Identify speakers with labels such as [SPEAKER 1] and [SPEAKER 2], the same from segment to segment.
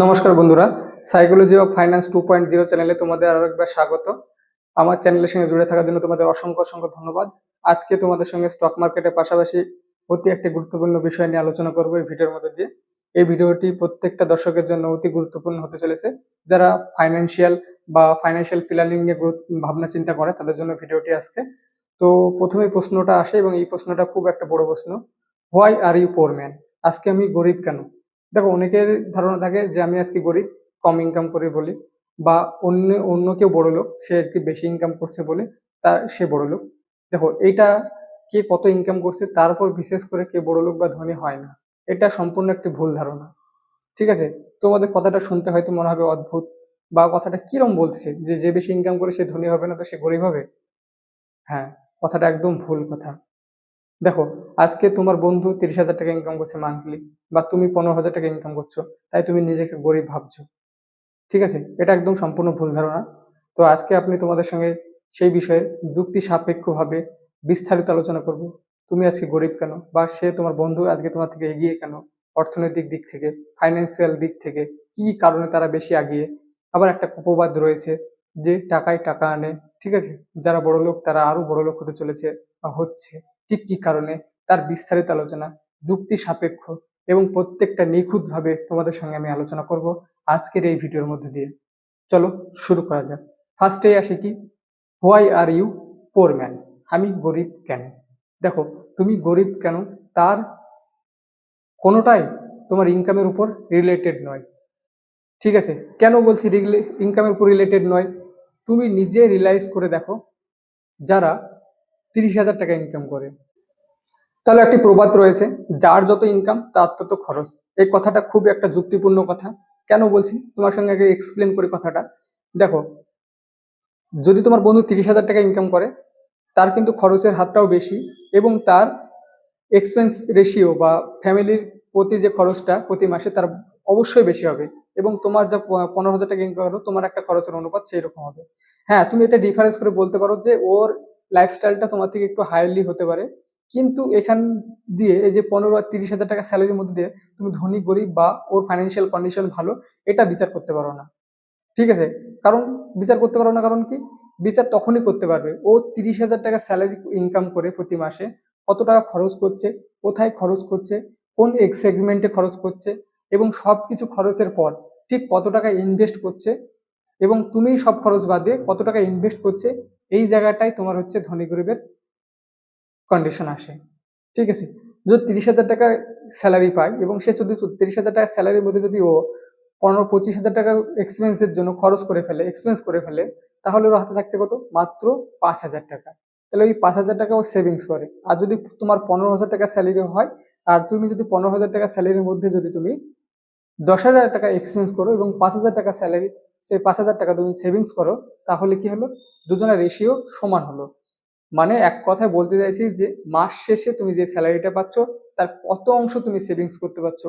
[SPEAKER 1] নমস্কার বন্ধুরা, psychology of finance 2.0 চ্যানেলে তোমাদের আরো একবার স্বাগত। আমার চ্যানেলের সঙ্গে জুড়ে থাকার জন্য তোমাদের অসংখ্য অসংখ্য ধন্যবাদ। আজকে তোমাদের সঙ্গে স্টক মার্কেটের পাশাপাশি অতি একটি গুরুত্বপূর্ণ বিষয় নিয়ে আলোচনা করব এই ভিডিওর মধ্যে দিয়ে। এই ভিডিওটি প্রত্যেকটা দর্শকের জন্য অতি গুরুত্বপূর্ণ হতে চলেছে। যারা ফাইন্যান্সিয়াল প্ল্যানিং নিয়ে ভাবনা চিন্তা করে তাদের জন্য ভিডিওটি আজকে। তো প্রথমেই প্রশ্নটা আসে এবং এই প্রশ্নটা খুব একটা বড় প্রশ্ন, why are you poor man? আজকে আমি গরিব কেন? দেখো, অনেকের ধারণা থাকে যে আমি আজকে গরিব, কম ইনকাম করি বলি, বা অন্য অন্য কেউ বড় লোক, সে আজকে বেশি ইনকাম করছে বলে সে বড় লোক। দেখো, এইটা কে কত ইনকাম করছে তার উপর বিশেষ করে কে বড় লোক বা ধনী হয় না। এটা সম্পূর্ণ একটি ভুল ধারণা। ঠিক আছে? তোমাদের কথাটা শুনতে হয়তো মনে হবে অদ্ভুত, বা কথাটা কিরম বলছে যে যে বেশি ইনকাম করে সে ধনী হবে না তো সে গরিব হবে। হ্যাঁ, কথাটা একদম ভুল কথা। দেখো, আজকে তোমার বন্ধু 30,000 টাকা ইনকাম করছে মান্থলি, বা তুমি 15,000 টাকা ইনকাম করছো, তাই তুমি নিজেকে গরিব ভাবছো। ঠিক আছে? এটা একদম সম্পূর্ণ ভুল ধারণা। তো আজকে আপনি তোমাদের সঙ্গে সেই বিষয়ে যুক্তি সাপেক্ষভাবে বিস্তারিত আলোচনা করব। তুমি আজকে গরিব কেন, বা সে তোমার বন্ধু আজকে তোমার থেকে এগিয়ে কেন, অর্থনৈতিক দিক থেকে, ফাইন্যান্সিয়াল দিক থেকে কি কারণে তারা বেশি এগিয়ে। আবার একটা অপবাদ রয়েছে যে টাকায় টাকা আনে। ঠিক আছে? যারা বড় লোক তারা আরো বড় লোক হতে চলেছে বা হচ্ছে, ঠিক কি কারণে, তার বিস্তারিত আলোচনা যুক্তি সাপেক্ষ এবং প্রত্যেকটা নিখুঁতভাবে তোমাদের সঙ্গে আমি আলোচনা করব আজকের এই ভিডিওর মধ্যে দিয়ে। চলো শুরু করা যাক। ফার্স্টে আসি কি, why are you poor man? আমি গরিব কেন? দেখো, তুমি গরিব কেন তার কোনোটাই তোমার ইনকামের উপর রিলেটেড নয়। ঠিক আছে? কেন বলছি ইনকামের উপর রিলেটেড নয়? তুমি নিজে রিয়েলাইজ করে দেখো, যারা 30,000 টাকা ইনকাম করে, তাহলে একটি প্রবাদ রয়েছে, যার যত ইনকাম তার তত খরচ। এই কথাটা খুব একটা যুক্তিপূর্ণ কথা। কেন বলছি তোমার সঙ্গে আগে এক্সপ্লেন করি কথাটা। দেখো, যদি তোমার বন্ধু 30,000 টাকা ইনকাম করে, তার কিন্তু খরচের হারটাও বেশি, এবং তার এক্সপেন্স রেশিও বা ফ্যামিলির প্রতি যে খরচটা প্রতি মাসে তার অবশ্যই বেশি হবে। এবং তোমার যা 15,000 টাকা ইনকাম করো, তোমার একটা খরচের অনুপাত সেই রকম হবে। হ্যাঁ, তুমি এটা ডিফারেন্স করে বলতে পারো যে ওর লাইফস্টাইলটা তোমার থেকে একটু হায়ারলি হতে পারে, কিন্তু এখান দিয়ে এই যে 15 আর 30,000 টাকা স্যালারির মধ্যে দিয়ে তুমি ধনী গরিব বা ওর ফাইন্যান্সিয়াল কন্ডিশন ভালো, এটা বিচার করতে পারো না। ঠিক আছে? কারণ বিচার করতে পারো না, কারণ কি? বিচার তখনই করতে পারবে ও 30,000 টাকা স্যালারি ইনকাম করে প্রতি মাসে কত টাকা খরচ করছে, কোথায় খরচ করছে, কোন সেগমেন্টে খরচ করছে, এবং সবকিছু খরচের পর ঠিক কত টাকা ইনভেস্ট করছে, এবং তুমি সব খরচ বাদ দিয়ে কত টাকা ইনভেস্ট করছে। এই জায়গাটাই তোমার হচ্ছে ধনী গরিবের কন্ডিশন আসে। ঠিক আছে? যদি 30,000 টাকা স্যালারি পায় এবং সে শুধু 30,000 টাকা স্যালারির মধ্যে যদি ও 15-25,000 টাকা এক্সপেন্স করে ফেলে, তাহলে ওর হাতে থাকছে কত? মাত্র 5,000 টাকা। তাহলে ওই 5,000 টাকা ও সেভিংস করে। আর যদি তোমার 15,000 টাকা স্যালারি হয়, আর তুমি যদি 15,000 টাকা স্যালারির মধ্যে যদি তুমি 10,000 টাকা এক্সপেন্স করো এবং 5,000 টাকা স্যালারি, সেই 5,000 টাকা তুমি সেভিংস করো, তাহলে কি হলো? দুজনের রেশিও সমান হলো। মানে এক কথায় বলতে চাইছি যে মাস শেষে তুমি যে স্যালারিটা পাচ্ছ তার কত অংশ তুমি সেভিংস করতে পারছো,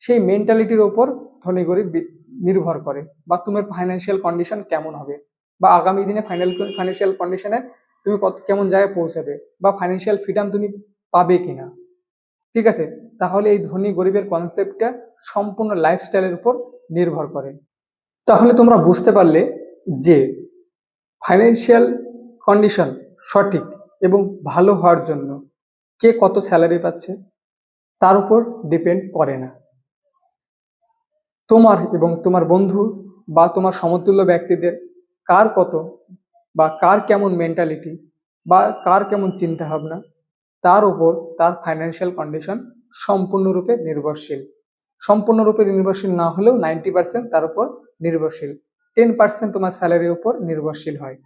[SPEAKER 1] সেই মেন্টালিটির ওপর ধনী গরিব নির্ভর করে, বা তোমার ফাইন্যান্সিয়াল কন্ডিশন কেমন হবে, বা আগামী দিনে ফাইন্যান্সিয়াল কন্ডিশনে তুমি কত কেমন জায়গায় পৌঁছাবে, বা ফাইন্যান্সিয়াল ফ্রিডম তুমি পাবে কিনা। ঠিক আছে? তাহলে এই ধনী গরিবের কনসেপ্টটা সম্পূর্ণ লাইফস্টাইলের উপর নির্ভর করে। তাহলে তোমরা বুঝতে পারলে যে ফাইন্যান্সিয়াল কন্ডিশন সঠিক এবং ভালো হওয়ার জন্য কে কত স্যালারি পাচ্ছে তার উপর ডিপেন্ড করে না। তোমার এবং তোমার বন্ধু বা তোমার সমতুল্য ব্যক্তিদের কার কত, বা কার কেমন মেন্টালিটি, বা কার কেমন চিন্তা ভাবনা, তার উপর তার ফাইন্যান্সিয়াল কন্ডিশন সম্পূর্ণরূপে নির্ভরশীল। সম্পূর্ণরূপে নির্ভরশীল না হলেও 90% তার উপর নির্ভরশীল। 10% তোমার স্যালারির উপর নির্ভরশীল হয়।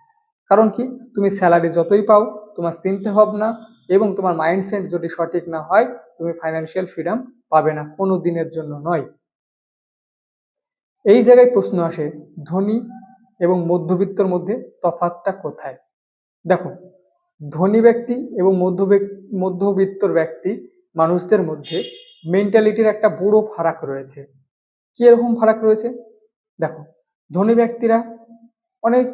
[SPEAKER 1] কারণ কি? তুমি স্যালারি যতই পাও, তোমার চিন্তা ভাবনা এবং তোমার মাইন্ডসেট যদি সঠিক না হয়, তুমি ফাইন্যান্সিয়াল ফ্রিডম পাবে না, কোনো দিনের জন্য নয়। এই জায়গায় প্রশ্ন আসে, ধনী এবং মধ্যবিত্তর মধ্যে তফাৎটা কোথায়? দেখো, ধনী ব্যক্তি এবং মধ্যবিত্তর ব্যক্তি মানুষদের মধ্যে মেন্টালিটির একটা বড় ফারাক রয়েছে। কি এরকম ফারাক রয়েছে? দেখো, ধনী ব্যক্তিরা অনেক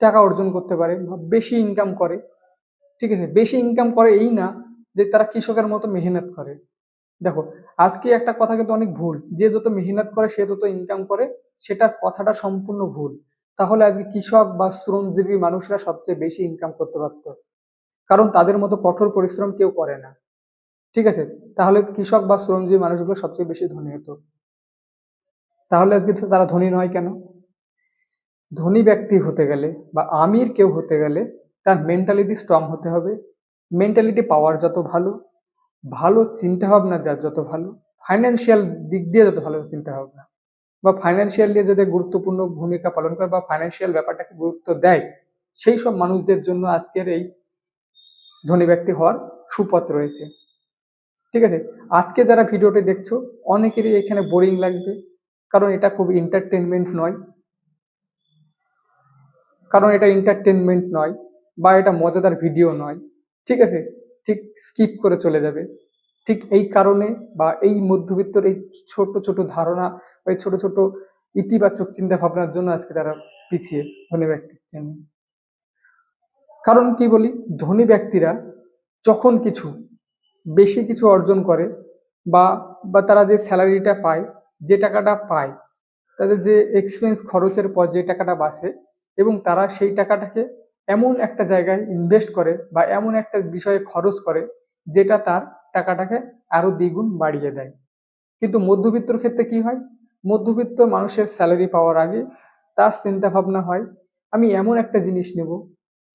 [SPEAKER 1] টাকা অর্জন করতে পারে বা বেশি ইনকাম করে। ঠিক আছে? বেশি ইনকাম করে এই না যে তারা কৃষকের মতো মেহনত করে। দেখো, আজকে একটা কথা কিন্তু অনেক ভুল, যে যত মেহনত করে সে তত ইনকাম করে, সেটা কথাটা সম্পূর্ণ ভুল। তাহলে আজকে কৃষক বা শ্রমজীবী মানুষরা সবচেয়ে বেশি ইনকাম করতে পারতো, কারণ তাদের মতো কঠোর পরিশ্রম কেউ করে না। ঠিক আছে, তাহলে কৃষক বা শ্রমজীবী মানুষগুলো সবচেয়ে বেশি ধনী হতো। তাহলে আজকে তো তারা ধনী নয় কেন? ধনী ব্যক্তি হতে গেলে বা আমির কেউ হতে গেলে তার মেন্টালিটি স্ট্রং হতে হবে। মেন্টালিটি পাওয়ার যত ভালো, ভালো চিন্তা ভাবনা যার যত ভালো, ফাইন্যান্সিয়াল দিক দিয়ে যত ভালো চিন্তা ভাবনা, বা ফাইন্যান্সিয়াল নিয়ে যদি গুরুত্বপূর্ণ ভূমিকা পালন করে বা ফাইন্যান্সিয়াল ব্যাপারটাকে গুরুত্ব দেয়, সেই সব মানুষদের জন্য আজকের এই ধনী ব্যক্তি হওয়ার সুপথ রয়েছে। ঠিক আছে, আজকে যারা ভিডিওটি দেখছো অনেকেরই এখানে বোরিং লাগবে, কারণ এটা খুব এন্টারটেনমেন্ট নয়, বা এটা মজাদার ভিডিও নয়। ঠিক আছে, ঠিক স্কিপ করে চলে যাবে। ঠিক এই কারণে বা এই মধ্যবিত্তর এই ছোট ছোট ধারণা বা এই ছোট ছোট ইতিবাচক চিন্তা ভাবনার জন্য আজকে তারা পিছিয়ে ধনী ব্যক্তির জন্য। কারণ কি বলি, ধনী ব্যক্তিরা যখন কিছু বেশি কিছু অর্জন করে বা বা তারা যে স্যালারিটা পায়, যে টাকাটা পায়, তাদের যে এক্সপেন্স খরচের পর যে টাকাটা বাঁচে, এবং তারা সেই টাকাটাকে এমন একটা জায়গায় ইনভেস্ট করে বা এমন একটা বিষয়ে খরচ করে যেটা তার টাকাটাকে আরো দ্বিগুণ বাড়িয়ে দেয়। কিন্তু মধ্যবিত্তর ক্ষেত্রে কি হয়? মধ্যবিত্ত মানুষের স্যালারি পাওয়ার আগে তার চিন্তা ভাবনা হয় আমি এমন একটা জিনিস নেব,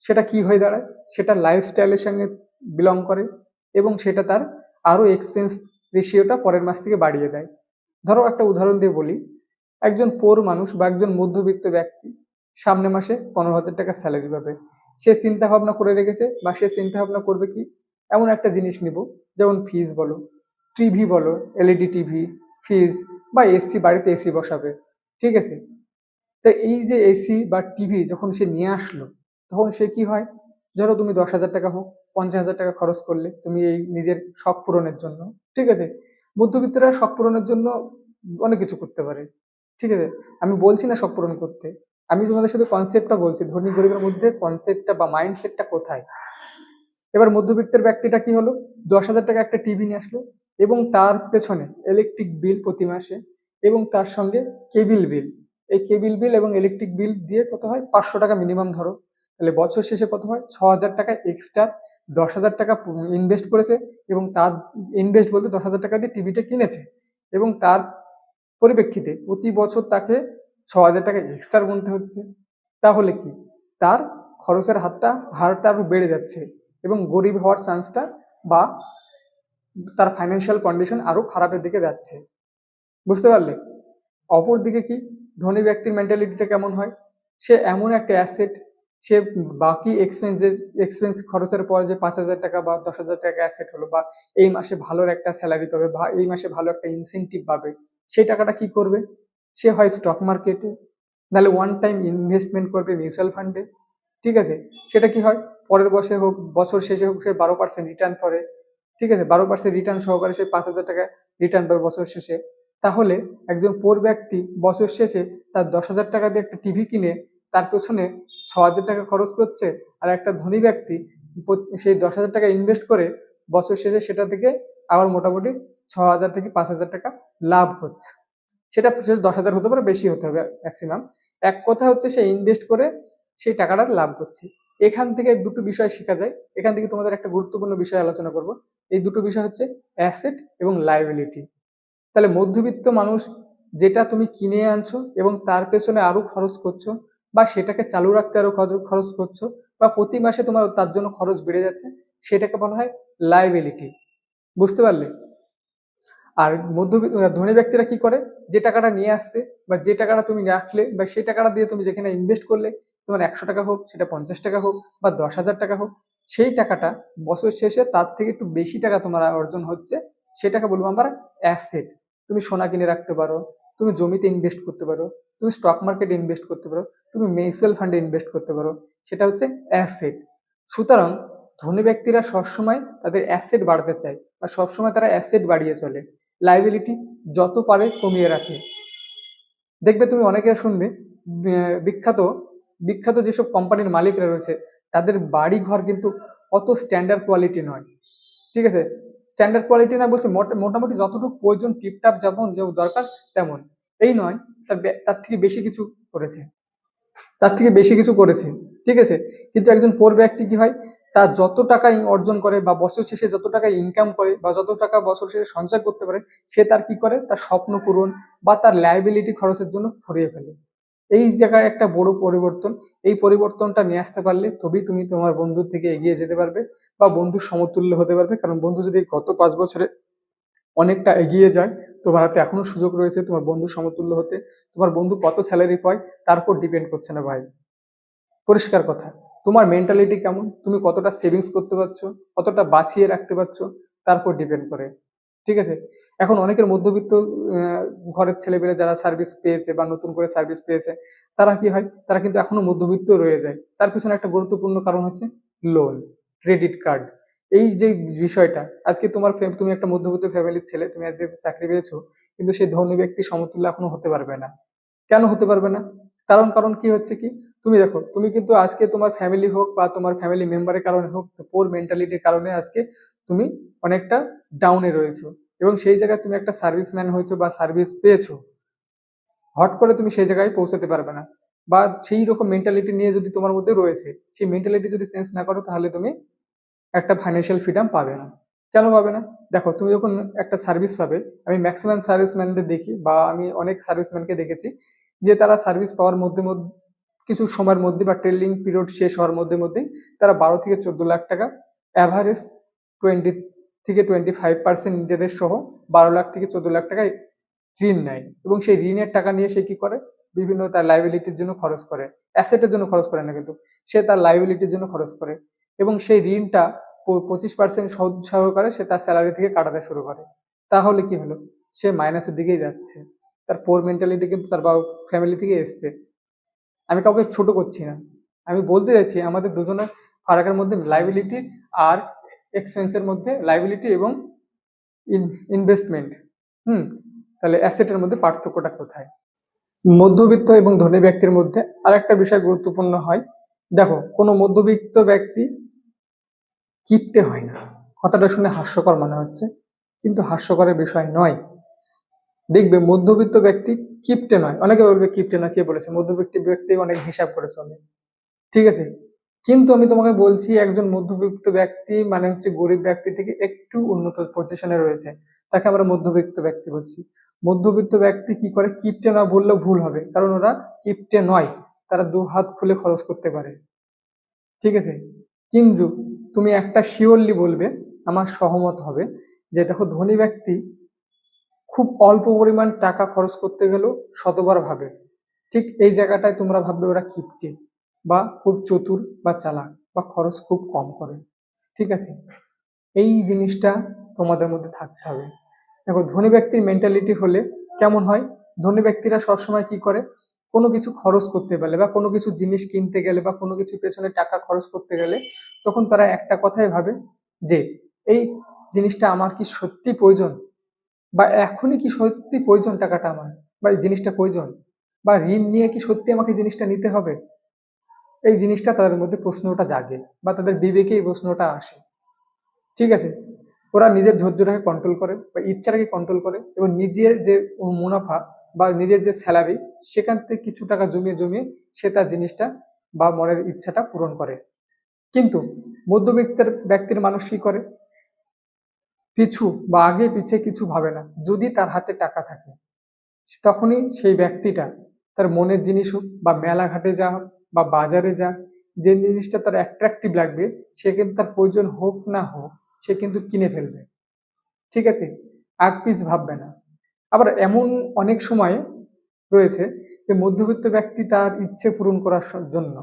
[SPEAKER 1] সেটা কি হয়ে দাঁড়ায়, সেটা লাইফস্টাইলের সঙ্গে বিলং করে, এবং সেটা তার আরো এক্সপেন্স রেশিওটা পরের মাস থেকে বাড়িয়ে দেয়। ধরো একটা উদাহরণ দিয়ে বলি, একজন পোর মানুষ বা একজন মধ্যবিত্ত ব্যক্তি সামনে মাসে 15,000 টাকা স্যালারি পাবে। সে চিন্তা ভাবনা করে রেখেছে বা সে চিন্তা ভাবনা করবে কি, এমন একটা জিনিস নিব, যেমন ফ্রিজ বলো, টিভি বলো, এলইডি টিভি, ফ্রিজ, বা এসি, বাড়িতে এসি বসাবে। ঠিক আছে, তো এই যে এসি বা টিভি যখন সে নিয়ে আসলো, তখন সে কি হয়, ধরো তুমি 10,000 টাকা হোক, 50,000 টাকা খরচ করলে তুমি এই নিজের শখ পূরণের জন্য। ঠিক আছে, মধ্যবিত্তরা শখ পূরণের জন্য অনেক কিছু করতে পারে। ঠিক আছে, আমি বলছি না শখ পূরণ করতে, আমি তোমাদের সাথে কনসেপ্টটা বলছি, ধনী গরিবের মধ্যে কনসেপ্টটা বা মাইন্ডসেটটা কোথায়। এবার মধ্যবিত্তের ব্যক্তিটা কি হলো, 10,000 টাকা একটা টিভি নিয়ে আসলো, এবং তার পেছনে ইলেকট্রিক বিল প্রতি মাসে, এবং তার সঙ্গে কেবিল বিল। এই কেবিল বিল এবং ইলেকট্রিক বিল দিয়ে কত হয়, 500 টাকা মিনিমাম ধরো। তাহলে বছর শেষে কত হয়, 6,000 টাকা এক্সট্রা। 10,000 টাকা ইনভেস্ট করেছে, এবং তার ইনভেস্ট বলতে 10,000 টাকা দিয়ে টিভিটা কিনেছে, এবং তার পরিপ্রেক্ষিতে প্রতি বছর তাকে 6,000 টাকা এক্সট্রা গুনতে হচ্ছে। তাহলে কি, তার খরচের হারটা আরো বেড়ে যাচ্ছে, এবং গরিব হওয়ার চান্সটা বা তার ফাইন্যান্সিয়াল কন্ডিশন আরো খারাপের দিকে যাচ্ছে। বুঝতে পারলে? অপরদিকে কি, ধনী ব্যক্তির মেন্টালিটিটা কেমন হয়, সে এমন একটা অ্যাসেট, সে বাকি এক্সপেন্স খরচের পর যে 5,000 টাকা বা 10,000 টাকা অ্যাসেট হলো, বা এই মাসে ভালো একটা স্যালারি পাবে বা এই মাসে ভালো একটা ইনসেনটিভ পাবে, সেই টাকাটা কি করবে, সে হয় স্টক মার্কেটে, নাহলে ওয়ান টাইম ইনভেস্টমেন্ট করবে মিউচুয়াল ফান্ডে। ঠিক আছে, সেটা কি হয়, পরের বছর হোক, বছর শেষে হোক, সে 12% রিটার্ন করে। ঠিক আছে, 12% রিটার্ন সহকারে সে 5,000 টাকা রিটার্ন পাবে বছর শেষে। তাহলে একজন পোর ব্যক্তি বছর শেষে তার 10,000 টাকা দিয়ে একটা টিভি কিনে তার পেছনে 6,000 টাকা খরচ করছে, আর একটা ধনী ব্যক্তি সেই 10,000 টাকা ইনভেস্ট করে বছর শেষে সেটা থেকে আবার মোটামুটি 6,000 থেকে 5,000 টাকা লাভ হচ্ছে। সেটা 10,000 হতে পারে, বেশি হতে হবে ম্যাক্সিমাম। এক কথা হচ্ছে সে ইনভেস্ট করে সেই টাকাটা লাভ করছে। এখান থেকে দুটো বিষয় শেখা যায়। এখান থেকে তোমাদের একটা গুরুত্বপূর্ণ বিষয় আলোচনা করব। এই দুটো বিষয় হচ্ছে অ্যাসেট এবং লায়াবিলিটি। তাহলে মধ্যবিত্ত মানুষ যেটা তুমি কিনে আনছো এবং তার পেছনে আরো খরচ করছো, বা সেটাকে চালু রাখতে আরো খরচ করছো, বা প্রতি মাসে তোমার তার জন্য খরচ বেড়ে যাচ্ছে, সেটাকে বলা হয় লায়াবিলিটি। বুঝতে পারলে? আর ধনী ব্যক্তিরা কি করে, যে টাকাটা নিয়ে আসছে বা যে টাকাটা তুমি রাখলে বা সেই টাকাটা দিয়ে তুমি যেখানে ইনভেস্ট করলে, তোমার 100 টাকা হোক, সেটা 50 টাকা হোক বা 10,000 টাকা হোক, সেই টাকাটা বছর শেষে তার থেকে একটু বেশি টাকা তোমার অর্জন হচ্ছে, সেটাকে বলবো আমরা অ্যাসেট। তুমি সোনা কিনে রাখতে পারো, তুমি জমিতে ইনভেস্ট করতে পারো, তুমি স্টক মার্কেটে ইনভেস্ট করতে পারো, তুমি মিউচুয়াল ফান্ডে ইনভেস্ট করতে পারো, সেটা হচ্ছে অ্যাসেট। সুতরাং ধনী ব্যক্তিরা সবসময় তাদের অ্যাসেট বাড়াতে চায় বা সবসময় তারা অ্যাসেট বাড়িয়ে চলে, লাইবিলিটি যত পারে কমিয়ে রাখে। দেখবে তুমি অনেকে শুনবে, বিখ্যাত বিখ্যাত যেসব কোম্পানির মালিকরা রয়েছে, তাদের বাড়ি ঘর কিন্তু অত স্ট্যান্ডার্ড কোয়ালিটি নয়। ঠিক আছে, স্ট্যান্ডার্ড কোয়ালিটি না বলছি, মোটামুটি যতটুকু প্রয়োজন টিপটাপ যেমন যে দরকার তেমন, এই নয় তার থেকে বেশি কিছু করেছে, তার থেকে বেশি কিছু করেছে, ঠিক আছে। কিন্তু একজন পোর ব্যক্তি কি হয়, তার যত টাকা অর্জন করে বা বছর শেষে যত টাকা ইনকাম করে বা যত টাকা বছর শেষে সঞ্চয় করতে পারে, সে তার কি করে, তার স্বপ্ন পূরণ বা তার লায়াবিলিটি খরচের জন্য ফুরিয়ে ফেলে। এই জায়গায় একটা বড় পরিবর্তন, এই পরিবর্তনটা নিয়ে আসতে পারলে তবেই তুমি তোমার বন্ধুর থেকে এগিয়ে যেতে পারবে বা বন্ধুর সমতুল্য হতে পারবে। কারণ বন্ধু যদি গত 5 বছরে অনেকটা এগিয়ে যায়, তোমার হাতে এখনো সুযোগ রয়েছে তোমার বন্ধু সমতুল্য হতে। তোমার বন্ধু কত স্যালারি পায় তার উপর ডিপেন্ড করছে না ভাই, পরিষ্কার কথা। তোমার মেন্টালিটি কেমন, তুমি কতটা সেভিংস করতে পারছো, কতটা বাঁচিয়ে রাখতে পারছো, তার উপর ডিপেন্ড করে, ঠিক আছে। এখন অনেকের মধ্যবিত্ত ঘরের ছেলেপেলে যারা সার্ভিস পেয়েছে বা নতুন করে সার্ভিস পেয়েছে, তারা কি হয়, তারা কিন্তু এখনো মধ্যবিত্ত রয়ে যায়। তার পিছনে একটা গুরুত্বপূর্ণ কারণ হচ্ছে লোন, ক্রেডিট কার্ড। এই যে বিষয়টা, আজকে তুমি একটা মধ্যবিত্ত ফ্যামিলির ছেলে, তুমি আজকে চাকরি পেয়েছো, কিন্তু সেই ধনী ব্যক্তি সমতুল্য এখনো হতে পারবে না। কেন হতে পারবে না? কারণ কি হচ্ছে কি, তুমি দেখো, তুমি কিন্তু আজকে তোমার ফ্যামিলি হোক বা তোমার ফ্যামিলি মেম্বারের কারণে হোক, পোর মেন্টালিটির কারণে আজকে তুমি অনেকটা ডাউনে রয়েছো, এবং সেই জায়গায় তুমি একটা সার্ভিসম্যান হয়েছো বা সার্ভিস পেয়েছো, হট করে তুমি সেই জায়গায় পৌঁছাতে পারবে না। বা সেই রকম মেন্টালিটি নিয়ে যদি তোমার মধ্যে রয়েছে, সেই মেন্টালিটি যদি চেঞ্জ না করো, তাহলে তুমি একটা ফাইন্যান্সিয়াল ফ্রিডম পাবে না। কেন পাবে না? দেখো, তুমি যখন একটা সার্ভিস পাবে, আমি ম্যাক্সিমাম সার্ভিসম্যানদের দেখি বা আমি অনেক সার্ভিসম্যানকে দেখেছি যে তারা সার্ভিস পাওয়ার মধ্যে মধ্যে কিছু সময়ের মধ্যে বা ট্রেনিং পিরিয়ড শেষ হওয়ার মধ্যেই তারা 12 থেকে 14 লাখ টাকা অ্যাভারেজ 20 থেকে 25% ইন্টারেস্ট সহ 12 লাখ থেকে 14 লাখ টাকায় ঋণ নেয়, এবং সেই ঋণের টাকা নিয়ে সে কি করে, বিভিন্ন তার লাইবিলিটির জন্য খরচ করে, অ্যাসেটের জন্য খরচ করে না, কিন্তু সে তার লাইবিলিটির জন্য খরচ করে, এবং সেই ঋণটা 25% সুদ সহকারে সে তার স্যালারি থেকে কাটাতে শুরু করে। তাহলে কি হলো, সে মাইনাসের দিকেই যাচ্ছে। তার পোর মেন্টালিটি কিন্তু তার ফ্যামিলি থেকে এসছে। আমি কাউকে ছোট করছি না, আমি বলতে যাচ্ছি আমাদের দুজনের ফারাকের মধ্যে লাইবিলিটি আর এক্সপেন্সের মধ্যে, লাইবিলিটি এবং ইনভেস্টমেন্ট, হুম, তাহলে অ্যাসেটের মধ্যে পার্থক্যটা কোথায়? মধ্যবিত্ত এবং ধনী ব্যক্তির মধ্যে আরেকটা বিষয় গুরুত্বপূর্ণ হয়। দেখো, কোনো মধ্যবিত্ত ব্যক্তি কিপটে হয় না। কথাটা শুনে হাস্যকর মনে হচ্ছে, কিন্তু হাস্যকরের বিষয় নয়। দেখবে মধ্যবিত্ত ব্যক্তি কিপটে নয়। অনেকে বলবে কিপটে না, কে বলেছে? মধ্যবিত্ত ব্যক্তি অনেক হিসাব করে চলে, ঠিক আছে। কিন্তু আমি তোমাকে বলছি, একজন মধ্যবিত্ত ব্যক্তি মানে হচ্ছে গরিব ব্যক্তি থেকে একটু উন্নত পজিশনে রয়েছে, তাকে আমরা মধ্যবিত্ত ব্যক্তি বলছি। মধ্যবিত্ত ব্যক্তি কি করে, কিপটে না বললেও ভুল হবে, কারণ ওরা কিপটে নয়, তারা দু হাত খুলে খরচ করতে পারে, ঠিক আছে। কিন্তু তুমি একটা শিওরলি বলবে, আমার সহমত হবে, যে দেখো, ধনী ব্যক্তি খুব অল্প পরিমাণ টাকা খরচ করতে গেলেও শতবার ভাবে। ঠিক এই জায়গাটায় তোমরা ভাববে ওরা কিপটে বা খুব চতুর বা চালাক বা খরচ খুব কম করে, ঠিক আছে। এই জিনিসটা তোমাদের মধ্যে থাকতে হবে। দেখো, ধনী ব্যক্তির মেন্টালিটি হলে কেমন হয়, ধনী ব্যক্তিরা সবসময় কি করে, কোনো কিছু খরচ করতে পারলে বা কোনো কিছু জিনিস কিনতে গেলে বা কোনো কিছু পেছনে টাকা খরচ করতে গেলে, তখন তারা একটা কথাই ভাবে যে এই জিনিসটা আমার কি সত্যি প্রয়োজন, বা এখনই কি সত্যি প্রয়োজন টাকাটা আমার, বা এই জিনিসটা প্রয়োজন, বা ঋণ নিয়ে কি সত্যি আমাকে জিনিসটা নিতে হবে। এই জিনিসটা তাদের মধ্যে প্রশ্নটা জাগে বা তাদের বিবেকে এই প্রশ্নটা আসে, ঠিক আছে। ওরা নিজের ধৈর্যটাকে কন্ট্রোল করে বা ইচ্ছাটাকে কন্ট্রোল করে, এবং নিজের যে মুনাফা বা নিজের যে স্যালারি, সেখান থেকে কিছু টাকা জমিয়ে জমিয়ে সে তার জিনিসটা বা মনের ইচ্ছাটা পূরণ করে। কিন্তু মধ্যবিত্তের ব্যক্তির মানুষ কি করে, পিছু বা আগে পিছে কিছু ভাবে না। যদি তার হাতে টাকা থাকে, তখনই সেই ব্যক্তিটা তার মনের জিনিস হোক বা মেলাঘাটে যা হোক বা বাজারে যা, যে জিনিসটা তার অ্যাট্রাকটিভ লাগবে, সে কিন্তু তার প্রয়োজন হোক না হোক সে কিন্তু কিনে ফেলবে, ঠিক আছে। আগ পিছ ভাববে না। আবার এমন অনেক সময় রয়েছে যে মধ্যবিত্ত ব্যক্তি তার ইচ্ছে পূরণ করার জন্য,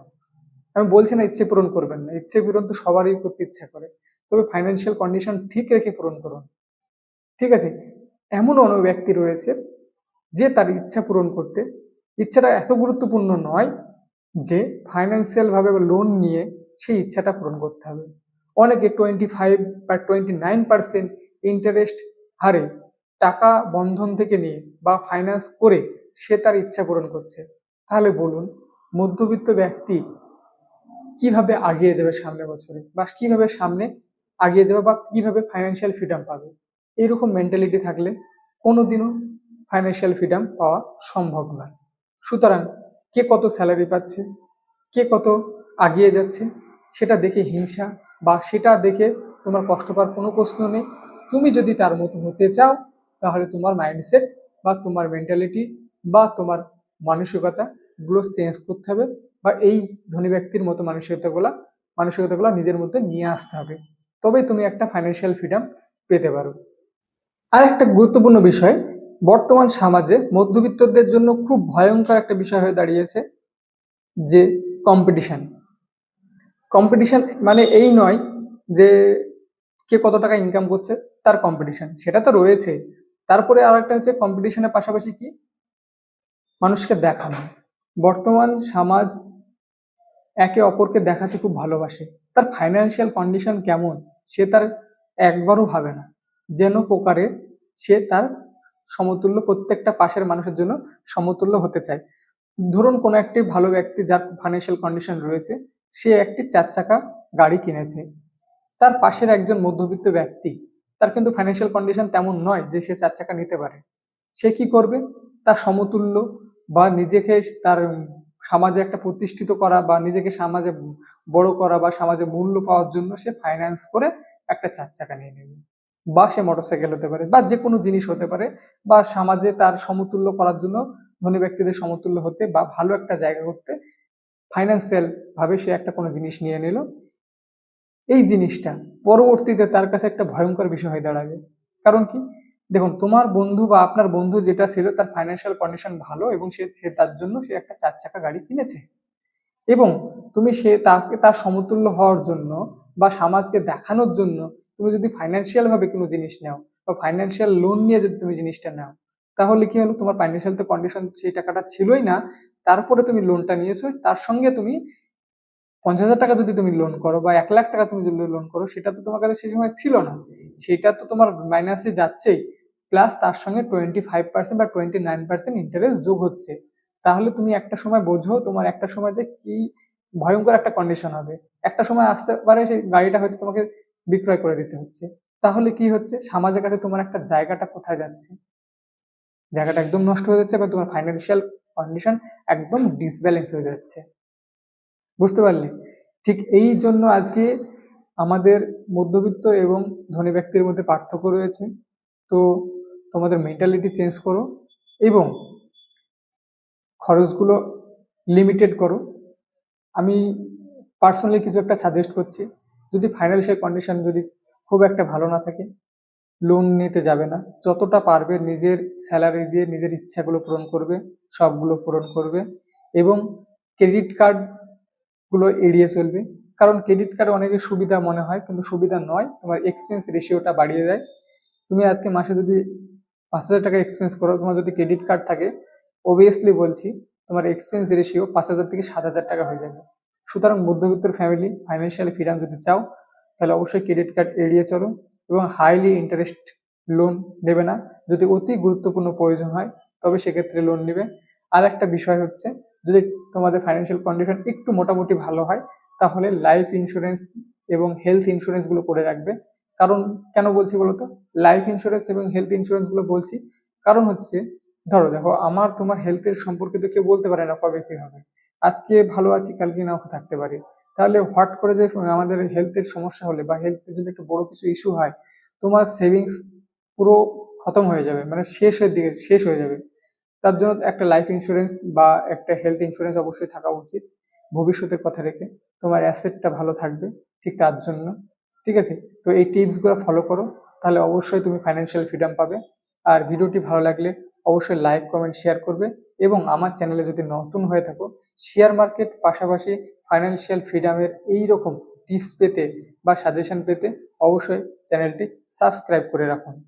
[SPEAKER 1] আমি বলছি না ইচ্ছে পূরণ করবেন না, ইচ্ছে পূরণ তো সবারই করতে ইচ্ছা করে, তবে ফাইন্যান্সিয়াল কন্ডিশন ঠিক রেখে পূরণ করুন, ঠিক আছে। এমন অনেক ব্যক্তি রয়েছে যে তার ইচ্ছা পূরণ করতে, ইচ্ছাটা এত গুরুত্বপূর্ণ নয় যে ফাইন্যান্সিয়াল ভাবে লোন নিয়ে সেই ইচ্ছাটা পূরণ করতে হবে। অনেকে 25 বা 29% ইন্টারেস্ট হারে টাকা বন্ধন থেকে নিয়ে বা ফাইন্যান্স করে সে তার ইচ্ছা পূরণ করছে। তাহলে বলুন, মধ্যবিত্ত ব্যক্তি কিভাবে আগিয়ে যাবে সামনের বছরে, বা কিভাবে সামনে এগিয়ে যাবে বা কিভাবে ফাইন্যান্সিয়াল ফ্রিডম পাবে। এইরকম মেন্টালিটি থাকলে কোনোদিনও ফাইন্যান্সিয়াল ফ্রিডম পাওয়া সম্ভব নয়। সুতরাং কে কত স্যালারি পাচ্ছে, কে কত এগিয়ে যাচ্ছে, সেটা দেখে হিংসা বা সেটা দেখে তোমার কষ্ট পাওয়ার কোনো প্রশ্ন নেই। তুমি যদি তার মতো হতে চাও তাহলে তোমার মাইন্ডসেট বা তোমার মেন্টালিটি বা তোমার মানসিকতাগুলো চেঞ্জ করতে হবে, বা এই ধনী ব্যক্তির মতো মানসিকতাগুলো নিজের মধ্যে নিয়ে আসতে হবে। তবেই তুমি একটা ফাইন্যান্সিয়াল ফ্রিডম পেতে পারো। আর একটা গুরুত্বপূর্ণ বিষয়, বর্তমান সমাজে মধ্যবিত্তদের জন্য খুব ভয়ঙ্কর একটা বিষয় হয়ে দাঁড়িয়েছে যে কম্পিটিশন। কম্পিটিশন মানে এই নয় যে কে কত টাকা ইনকাম করছে তার কম্পিটিশন, সেটা তো রয়েছে। তারপরে আর একটা হচ্ছে কম্পিটিশনের পাশাপাশি কি, মানুষকে দেখানো। বর্তমান সমাজ একে অপরকে দেখাতে খুব ভালোবাসে। তার ফাইন্যান্সিয়াল কন্ডিশন কেমন সে তার একবারও ভাবে না, যেন প্রকারে সে তার সমতুল্য প্রত্যেকটা পাশের মানুষের জন্য সমতুল্য হতে চায়। ধরুন কোনো একটি ভালো ব্যক্তি যার ফাইন্যান্সিয়াল কন্ডিশন রয়েছে, সে একটি 4 চাকা গাড়ি কিনেছে। তার পাশের একজন মধ্যবিত্ত ব্যক্তি, তার কিন্তু ফাইন্যান্সিয়াল কন্ডিশন তেমন নয় যে সে 4 চাকা নিতে পারে। সে কি করবে, তার সমতুল্য বা নিজেকে তার সমাজে একটা প্রতিষ্ঠিত করা বা নিজেকে সমাজে বড় করা বা সমাজে মূল্য পাওয়ার জন্য সে ফাইন্যান্স করে একটা 4 চাকা নিয়ে নেবে, বা সে মোটরসাইকেল হতে পারে বা যে কোনো জিনিস হতে পারে, বা সমাজে তার সমতুল্য করার জন্য ধনী ব্যক্তিদের সমতুল্য হতে বা ভালো একটা জায়গা করতে ফাইন্যান্সিয়াল ভাবে সে একটা কোনো জিনিস নিয়ে নিল। এই জিনিসটা পরবর্তীতে তার কাছে একটা ভয়ঙ্কর বিষয় হয়ে দাঁড়াবে। কারণ কি, দেখুন তোমার বন্ধু বা আপনার বন্ধু যেটা ছিল তার ফাইন্যান্সিয়াল কন্ডিশন ভালো এবং সে সে তার জন্য সে একটা 4 চাকা গাড়ি কিনেছে, এবং তুমি সে তাকে তার সমতুল্য হওয়ার জন্য বা সমাজকে দেখানোর জন্য তুমি যদি ফাইন্যান্সিয়াল ভাবে কোনো জিনিস নাও বা ফাইন্যান্সিয়াল লোন নিয়ে যদি তুমি জিনিসটা নাও, তাহলে কি হলো, তোমার ফাইন্যান্সিয়াল তো কন্ডিশন সেই টাকাটা ছিলই না, তারপরে তুমি লোনটা নিয়েছো, তার সঙ্গে তুমি 50,000 টাকা যদি তুমি লোন করো বা 1 লাখ টাকা তুমি যদি লোন করো, সেটা তো তোমার কাছে সেই সময় ছিল না, সেটা তো তোমার মাইনাসে যাচ্ছেই, প্লাস তার সঙ্গে 25% বা 29% ইন্টারেস্ট যোগ হচ্ছে। তাহলে তুমি একটা সময় বোঝো তোমার একটা সময় যে কি ভয়ঙ্কর একটা কন্ডিশন হবে। একটা সময় আসতে পারে সেই গাড়িটা হয়তো তোমাকে বিক্রয় করে দিতে হচ্ছে। তাহলে কি হচ্ছে, সমাজের কাছে তোমার একটা জায়গাটা কোথায় যাচ্ছে, জায়গাটা একদম নষ্ট হয়ে যাচ্ছে বা তোমার ফাইন্যান্সিয়াল কন্ডিশন একদম ডিসব্যালেন্স হয়ে যাচ্ছে। বুঝতে পারলে? ঠিক এই জন্য আজকে আমাদের মধ্যবিত্ত এবং ধনী ব্যক্তির মধ্যে পার্থক্য রয়েছে। তো তোমাদের মেন্টালিটি চেঞ্জ করো এবং খরচগুলো লিমিটেড করো। আমি পার্সোনালি কিছু একটা সাজেস্ট করছি, যদি ফাইন্যান্সিয়াল কন্ডিশন যদি খুব একটা ভালো না থাকে, লোন নিতে যাবে না, যতটা পারবে নিজের স্যালারি দিয়ে নিজের ইচ্ছাগুলো পূরণ করবে, শখগুলো পূরণ করবে, এবং ক্রেডিট কার্ড গুলো এড়িয়ে চলবে। কারণ ক্রেডিট কার্ড অনেকের সুবিধা মনে হয় কিন্তু সুবিধা নয়, তোমার এক্সপেন্স রেশিওটা বাড়িয়ে দেয়। তুমি আজকে মাসে যদি 5,000 টাকা এক্সপেন্স করো, তোমার যদি ক্রেডিট কার্ড থাকে, অবভিয়াসলি বলছি তোমার এক্সপেন্স রেশিও 5,000 থেকে 7,000 টাকা হয়ে যাবে। সুতরাং মধ্যবিত্ত ফ্যামিলি ফাইন্যান্সিয়াল ফ্রিডম যদি চাও তাহলে অবশ্যই ক্রেডিট কার্ড এড়িয়ে চলো এবং হাইলি ইন্টারেস্ট লোন নেবে না। যদি অতি গুরুত্বপূর্ণ প্রয়োজন হয় তবে সেক্ষেত্রে লোন নেবে। আর একটা বিষয় হচ্ছে, যদি তোমাদের ফাইন্যান্সিয়াল কন্ডিশন একটু মোটামুটি ভালো হয় তাহলে লাইফ ইন্স্যুরেন্স এবং হেলথ ইন্স্যুরেন্স গুলো করে রাখবে। কারণ কেন বলছি বলতো, লাইফ ইন্স্যুরেন্স এবং হেলথ ইন্স্যুরেন্স গুলো বলছি কারণ হচ্ছে, ধরো দেখো আমার তোমার হেলথের সম্পর্কে তো কেউ বলতে পারে না কবে কি হবে, আজকে ভালো আছি কালকে নাও থাকতে পারি। তাহলে হট করে যে আমাদের হেলথের সমস্যা হলে বা হেলথের যদি একটা বড় কিছু ইস্যু হয়, তোমার সেভিংস পুরো খতম হয়ে যাবে, মানে শেষ হয়ে যাবে। তার জন্য একটা লাইফ ইন্স্যুরেন্স বা একটা হেলথ ইন্স্যুরেন্স অবশ্যই থাকা উচিত, ভবিষ্যতের কথা রেখে তোমার অ্যাসেটটা ভালো থাকবে ঠিক তার জন্য। ঠিক আছে, তো এই টিপসগুলো ফলো করো, তাহলে অবশ্যই তুমি ফাইন্যান্সিয়াল ফ্রিডম পাবে। আর ভিডিওটি ভালো লাগলে অবশ্যই লাইক কমেন্ট শেয়ার করবে, এবং আমার চ্যানেলে যদি নতুন হয়ে থাকো, শেয়ার মার্কেট পাশাপাশি ফাইন্যান্সিয়াল ফ্রিডমের এইরকম টিপস পেতে বা সাজেশন পেতে অবশ্যই চ্যানেলটি সাবস্ক্রাইব করে রাখুন।